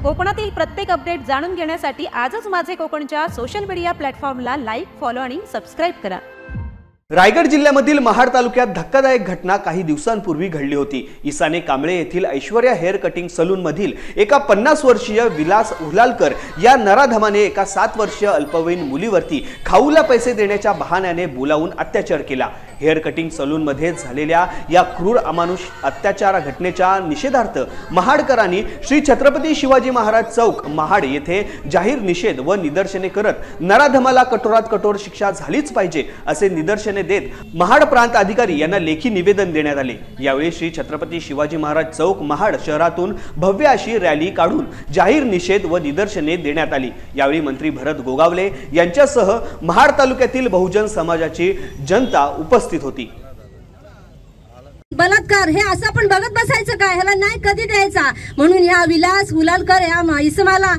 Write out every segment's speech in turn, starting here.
कोकणातील प्रत्येक अपडेट जाणून घेण्यासाठी आजच माझे कोकणच्या सोशल मीडिया प्लॅटफॉर्मला लाईक, फॉलो आणि सबस्क्राइब करा। रायगड जिल्ह्यामधील महाड तालुक्यात धक्कादायक घटना काही दिवसांपूर्वी घडली होती। इसाने कांबळे येथील ऐश्वर्या हेअर कटिंग सलून मधील एका 50 वर्षीय विलास उहलालकर या नराधमाने एका 7 वर्षीय अल्पवयीन मुलीवरती खाऊला पैसे देण्याच्या बहाण्याने बोलावून अत्याचार केला। हेअर कटिंग सलून मध्ये झालेल्या या क्रूर अमानुष अत्याचार घटनेच्या निषेधार्थ महाडकरांनी श्री छत्रपती शिवाजी महाराज चौक महाड येथे जाहीर निषेध व निदर्शने करत नराधमाला कठोरात कठोर शिक्षा झालीच पाहिजे असे निदर्शने देत महाड प्रांत अधिकारी यांना लेखी निवेदन देण्यात आले। यावेळी श्री छत्रपती शिवाजी महाराज चौक महाड शहरातून भव्य अशी रॅली काढून जाहीर निषेध व निदर्शने देण्यात आली। यावेळी मंत्री भरत गोगावले यांच्यासह महाड तालुक्यातील बहुजन समाजाची जनता उपस्थित होती। बलात्कार हे असं पण बघत बसायचं काय, ह्याला नाही कधी द्यायचा म्हणून ह्या विलास उहलालकर या इसमाला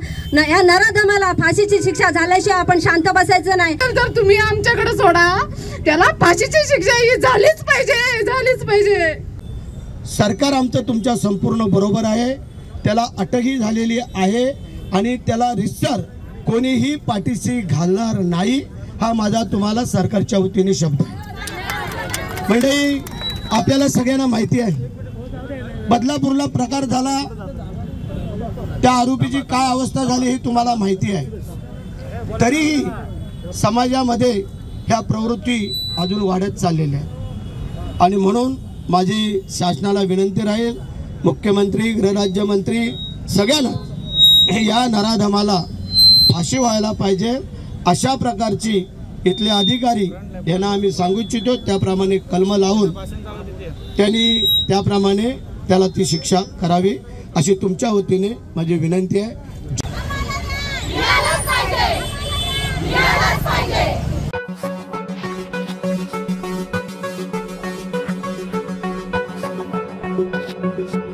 या नराधमाला फाशीची शिक्षा झाल्याशिवाय आपण शांत बसायचं नाही। तर तुम्ही आमच्याकडे सोडा, त्याला फाशीची शिक्षा ही झालीच पाहिजे, झालीच पाहिजे। सरकार आमचं तुमच्या संपूर्ण बरोबर आहे, त्याला अटकही झालेली आहे आणि त्याला रितसर कोणीही पाठीशी घालणार नाही, हा माझा तुम्हाला सरकारच्या वतीने शब्द आहे। म्हणजे आपल्याला सगळ्यांना माहिती आहे बदलापूरला प्रकार झाला, त्या आरोपीची काय अवस्था झाली हे तुम्हाला माहिती आहे। तरीही समाजामध्ये ह्या प्रवृत्ती अजून वाढत चाललेल्या आहेत आणि म्हणून माझी शासनाला विनंती राहील, मुख्यमंत्री, गृहराज्यमंत्री सगळ्यांना या नराधमाला फाशी व्हायला पाहिजे अशा प्रकारची इथले अधिकारी यांना आम्ही सांगू इच्छितो, त्याप्रमाणे कलम लावून त्यांनी त्याप्रमाणे त्याला ती शिक्षा करावी अशी तुमच्या वतीने माझी विनंती आहे। Thank you.